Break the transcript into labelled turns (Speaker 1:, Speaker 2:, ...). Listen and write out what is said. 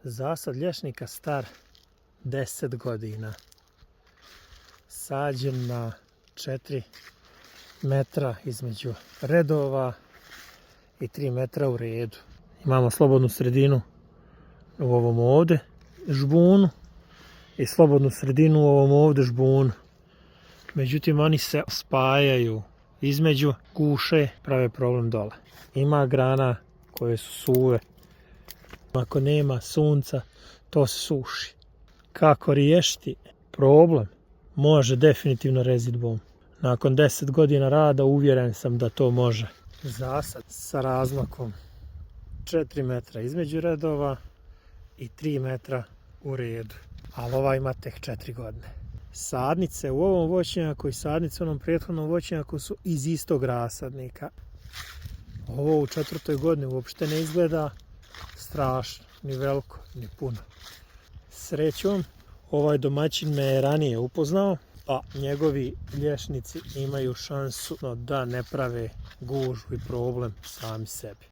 Speaker 1: Zasad lješnika star 10 godina. Sađen na 4 metra između redova i 3 metra u redu. Imamo slobodnu sredinu u ovom ovdje žbunu i slobodnu sredinu u ovom ovdje žbunu. Međutim, oni se spajaju između, guše, prave problem dole. Ima grana koje su suve. Ako nema sunca, to se suši. Kako riješiti problem? Može definitivno rezidbom. Nakon 10 godina rada uvjeren sam da to može. Zasad sa razmakom 4 metra između redova i 3 metra u redu. Ali ova ima tek 4 godine. Sadnice u ovom voćnjaku i sadnice u onom prethodnom voćnjaku su iz istog rasadnika. Ovo u 4. godini uopšte ne izgleda strašno, ni veliko, ni puno. Srećom, ovaj domaćin me je ranije upoznao, pa njegovi lješnici imaju šansu da ne prave gužvu i problem sami sebi.